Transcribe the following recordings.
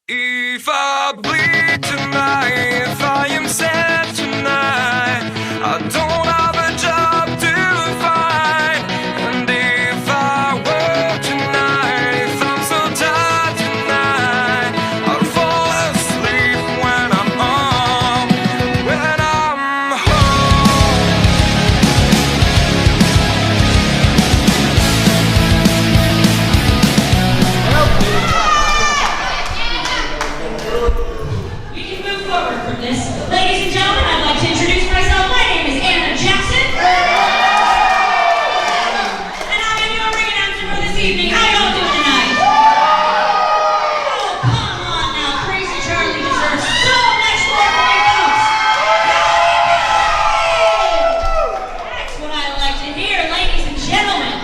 If I bleed tonight, if I am sad tonight, I don't have a job to find. And if I work tonight, if I'm so tired tonight, I'll fall asleep when I'm home, when I'm home. We can move forward from this. Ladies and gentlemen, I'd like to introduce myself. My name is Anna Jackson. And I am your ring announcer for this evening. How y'all doing tonight? Oh, come on now. Crazy Charlie deserves so much more from you folks. That's what I like to hear, ladies and gentlemen.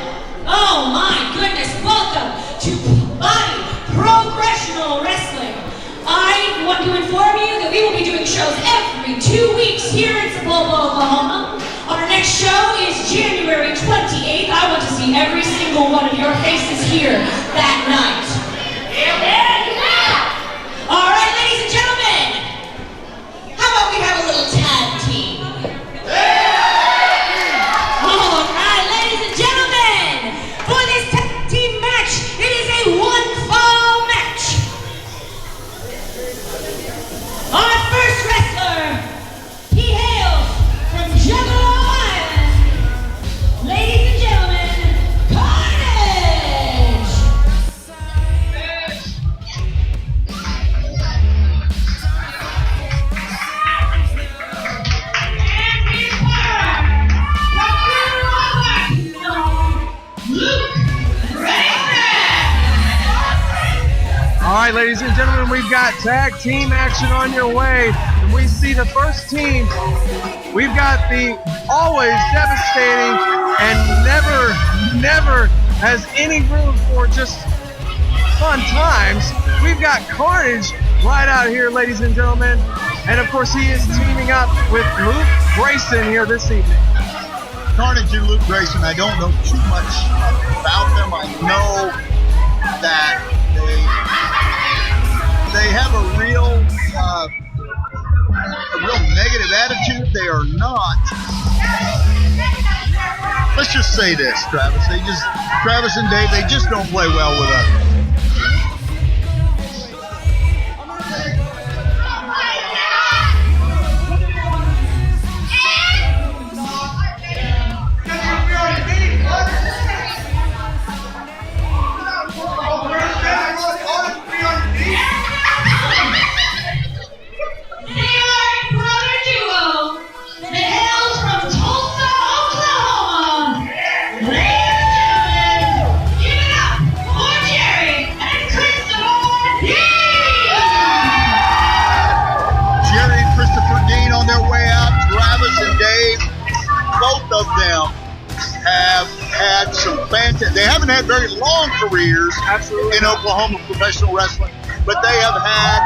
Oh my goodness. Welcome to Body Progressional Wrestling. I want to inform you that we will be doing shows every 2 weeks here in Sepulveda, Oklahoma. Our next show is January 28th. I want to see every single one of your faces here that night. All right, ladies and gentlemen. How about we have a little tag team? All right, ladies and gentlemen. For this tag team match, it is a one-fall match. Our first wrestler, he hails from Juggalo Island. Ladies and gentlemen, Karnage! And his partner, Luke Grayson! All right, ladies and gentlemen, we've got tag team action on your way. And we see the first team. We've got the always devastating and never has any room for just fun times. We've got Karnage right out here, ladies and gentlemen. And of course, he is teaming up with Luke Grayson here this evening. Karnage and Luke Grayson, I don't know too much about them. I know that they have a real negative attitude. They are not. Let's just say this, Travis. Travis and Dave, they just don't play well with others. Both of them have had some fantastic. They haven't had very long careers in Oklahoma professional wrestling, but they have had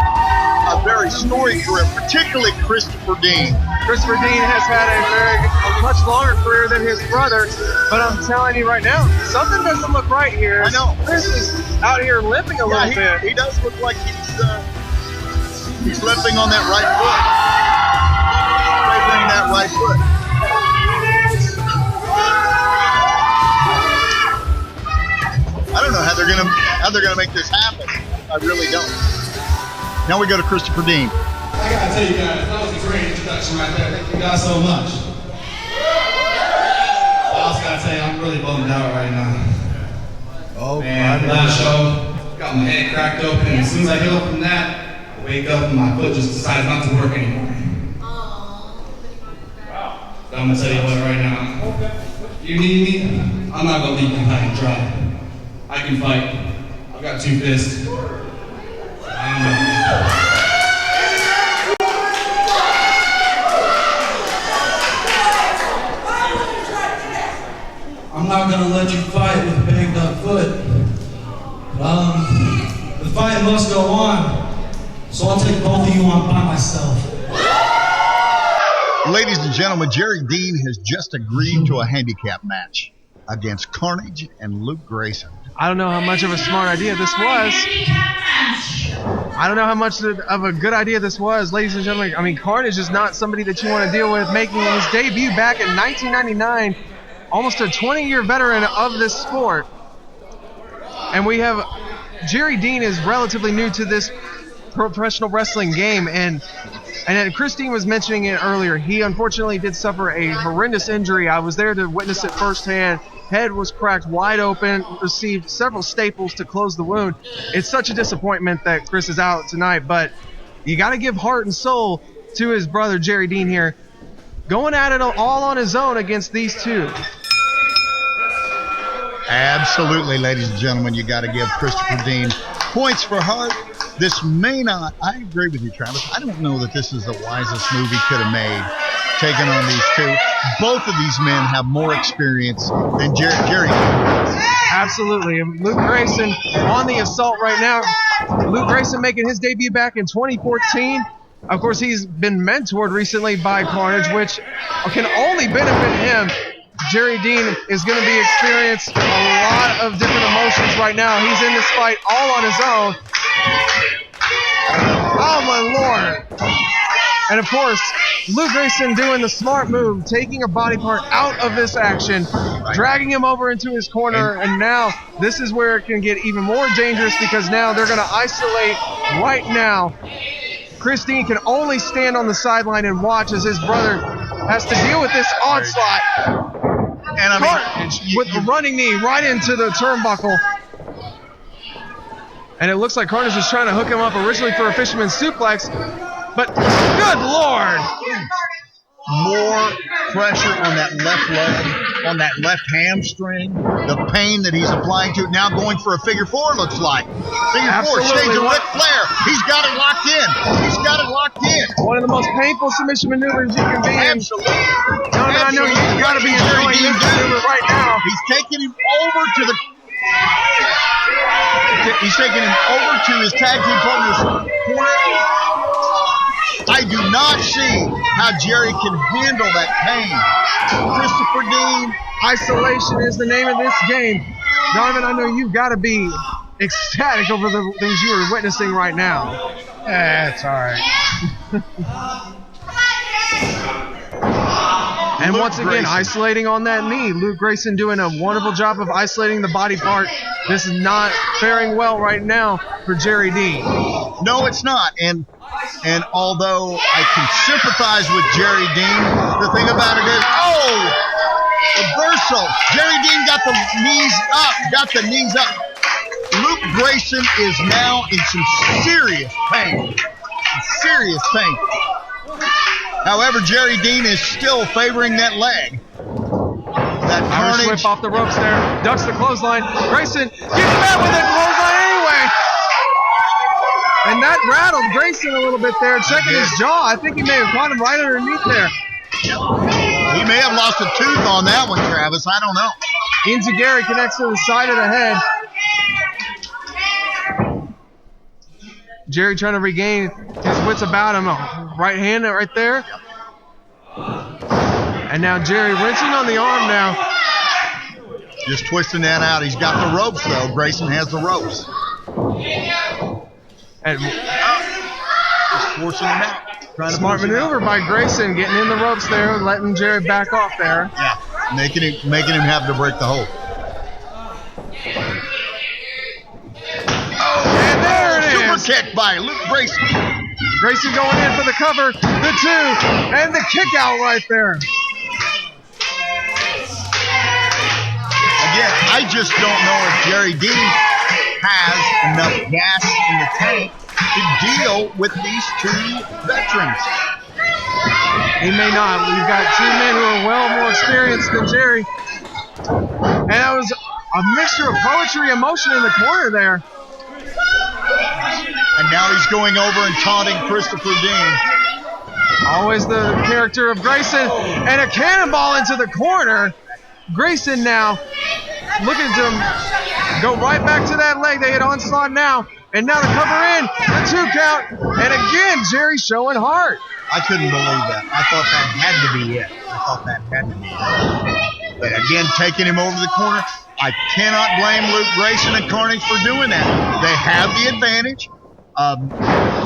a very storied career, particularly Christopher Dean. Christopher Dean has had a much longer career than his brother, but I'm telling you right now, something doesn't look right here. I know. Chris is out here limping a little bit. He does look like he's limping on that right foot. Favoring that right foot. I don't know how they're gonna make this happen. I really don't. Now we go to Christopher Dean. I gotta tell you guys, that was a great introduction right there. Thank you guys so much. I also gotta tell you, I'm really bummed out right now. Oh, man, last show, got my head cracked open, and as soon as I heal from that, I wake up and my foot just decides not to work anymore. So I'm gonna tell you what right now. If you need me, I'm not gonna leave you high and dry. I can fight. I've got 2 fists. I'm not gonna let you fight with a banged up foot. The fight must go on. So I'll take both of you on by myself. Ladies and gentlemen, Jerry Dean has just agreed to a handicap match against Karnage and Luke Grayson. I don't know how much of a smart idea this was. Handicap match. I don't know how much of a good idea this was, ladies and gentlemen. I mean, Karnage is not somebody that you want to deal with, making his debut back in 1999, almost a 20-year veteran of this sport. And we have Jerry Dean is relatively new to this professional wrestling game, and Christine was mentioning it earlier. He unfortunately did suffer a horrendous injury. I was there to witness it firsthand. Head was cracked wide open, received several staples to close the wound. It's such a disappointment that Chris is out tonight, but you got to give heart and soul to his brother Jerry Dean here, going at it all on his own against these two. Absolutely, ladies and gentlemen, you got to give Christopher Dean points for heart. This may not, I agree with you, Travis. I don't know that this is the wisest move he could have made, taking on these two. Both of these men have more experience than Jerry. Absolutely. And Luke Grayson on the assault right now. Luke Grayson making his debut back in 2014. Of course, he's been mentored recently by Karnage, which can only benefit him. Jerry Dean is going to be experiencing a lot of different emotions right now. He's in this fight all on his own. Oh, my Lord. And, of course, Luke Grayson doing the smart move, taking a body part out of this action, dragging him over into his corner, and now this is where it can get even more dangerous because now they're going to isolate right now. Christine can only stand on the sideline and watch as his brother has to deal with this onslaught. And I mean, with the running knee right into the turnbuckle. And it looks like Karnage is trying to hook him up originally for a fisherman's suplex. But good Lord! More pressure on that left leg, on that left hamstring. The pain that he's applying to it. Now going for a figure four, looks like. Figure four, shades of Ric Flair. He's got it locked in. He's got it locked in. One of the most painful submission maneuvers you can be in. Absolutely. I know you've got to be enjoying this maneuver right now. He's taking him over to the... He's taking him over to his tag team partner's corner. I do not see how Jerry can handle that pain. Christopher Dean. Isolation is the name of this game. Donovan, I know you've got to be ecstatic over the things you are witnessing right now. That's all right. And once again, isolating on that knee. Luke Grayson doing a wonderful job of isolating the body part. This is not faring well right now for Jerry Dean. No, it's not. And although I can sympathize with Jerry Dean, the thing about it is, reversal. Jerry Dean got the knees up. Luke Grayson is now in some serious pain. However, Jerry Dean is still favoring that leg. That Irish whip off the ropes there. Ducks the clothesline. Grayson gets back with that clothesline anyway. And that rattled Grayson a little bit there, checking his jaw. I think he may have caught him right underneath there. He may have lost a tooth on that one, Travis. I don't know. Enziguri connects to the side of the head. Jerry trying to regain his wits about him. Right hand right there. And now Jerry wrenching on the arm now. Just twisting that out. He's got the ropes, though. Grayson has the ropes. And just forcing him out. Smart maneuver by Grayson, getting in the ropes there, letting Jerry back off there. Yeah, making him have to break the hold. And there it is. Super kick by Luke Grayson. Grayson going in for the cover, the two, and the kick out right there. Again, I just don't know if Jerry Dean has enough gas in the tank to deal with these two veterans. He may not. We've got two men who are well more experienced than Jerry. And that was a mixture of poetry and emotion in the corner there. And now he's going over and taunting Christopher Dean. Always the character of Grayson. And a cannonball into the corner. Grayson now looking to go right back to that leg. They hit onslaught now. And now the cover in. The 2 count. And again, Jerry showing heart. I couldn't believe that. I thought that had to be it. But again, taking him over the corner. I cannot blame Luke Grayson and Karnage for doing that. They have the advantage.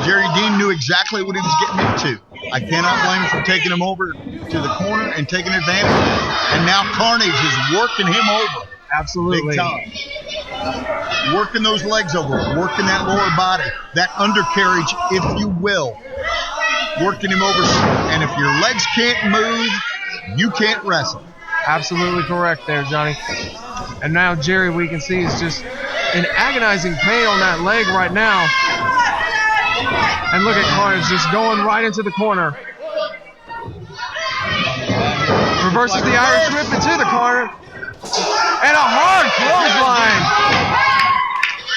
Jerry Dean knew exactly what he was getting into. I cannot blame him for taking him over to the corner and taking advantage. And now Karnage is working him over. Absolutely. Big time. Working those legs over, working that lower body, that undercarriage, if you will. Working him over. And if your legs can't move, you can't wrestle. Absolutely correct there, Johnny. And now Jerry, we can see, is just in agonizing pain on that leg right now. And look at Karnage just going right into the corner. Reverses the Irish whip into the corner. And a hard clothesline.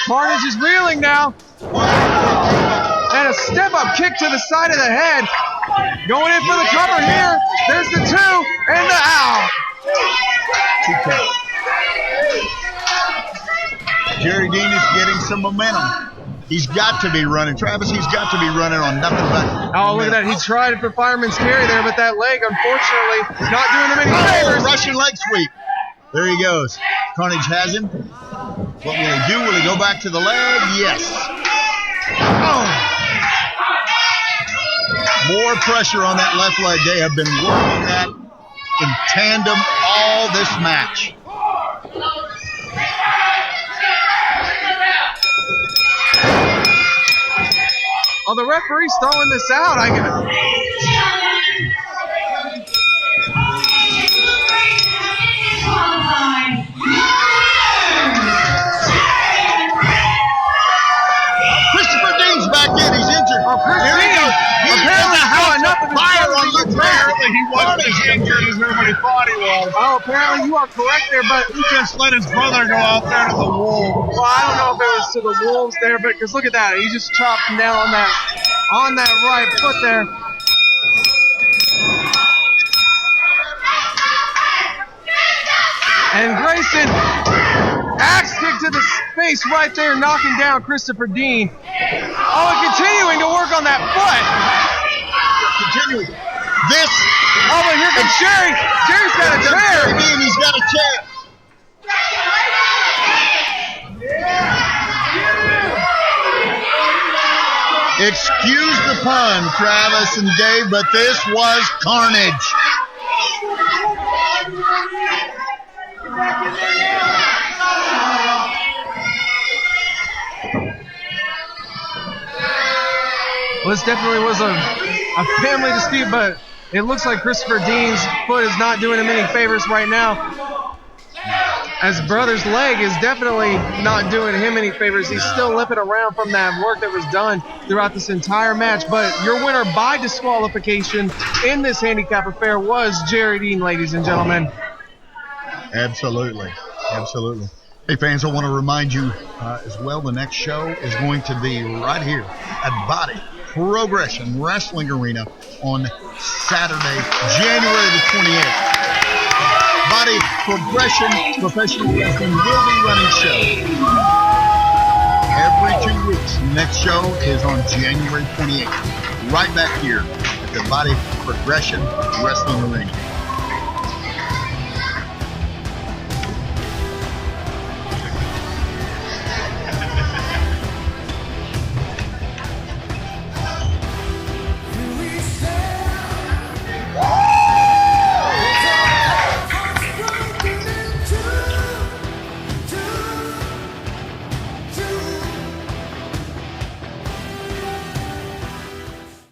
Karnage is reeling now. And a step-up kick to the side of the head. Going in for the cover here. There's the 2 and the out. Jerry Dean is getting some momentum. He's got to be running. Travis, he's got to be running on nothing but Oh, look at that. He tried for fireman's carry there, but that leg, unfortunately, not doing him any favors. Russian leg sweep. There he goes. Karnage has him. What will he do? Will he go back to the leg? Yes. Oh. More pressure on that left leg. They have been working that in tandem all this match. Oh, the referee's throwing this out. Christopher Dean's back in. He's injured. Oh, Chris Here he Dean. goes. Apparently saw enough of his fire brother on to the get trail. back. He wasn't as injured as everybody thought he was. Oh, apparently you are correct there, but He just let his brother go out there to the wolves. well, I don't know if it was to the Wolves there, but because look at that. He just chopped him down on that right foot there. And Grayson, axe kick to the face right there, knocking down Christopher Dean. Oh, and continuing to work on that foot. Continuing. This. Oh, but here comes Jerry. Jerry's got a chair. Jerry Dean, he's got a chair. Excuse the pun, Travis and Dave, but this was carnage. Well, this definitely was a family dispute, but it looks like Christopher Dean's foot is not doing him any favors right now. As brother's leg is definitely not doing him any favors. He's still limping around from that work that was done throughout this entire match. But your winner by disqualification in this handicap affair was Jerry Dean, ladies and gentlemen. Absolutely. Absolutely. Hey, fans, I want to remind you as well, the next show is going to be right here at Body Progression Wrestling Arena on Saturday, January the 28th. Body Progression Professional Wrestling will be running shows every 2 weeks. Next show is on January 28th, right back here at the Body Progression Wrestling Arena.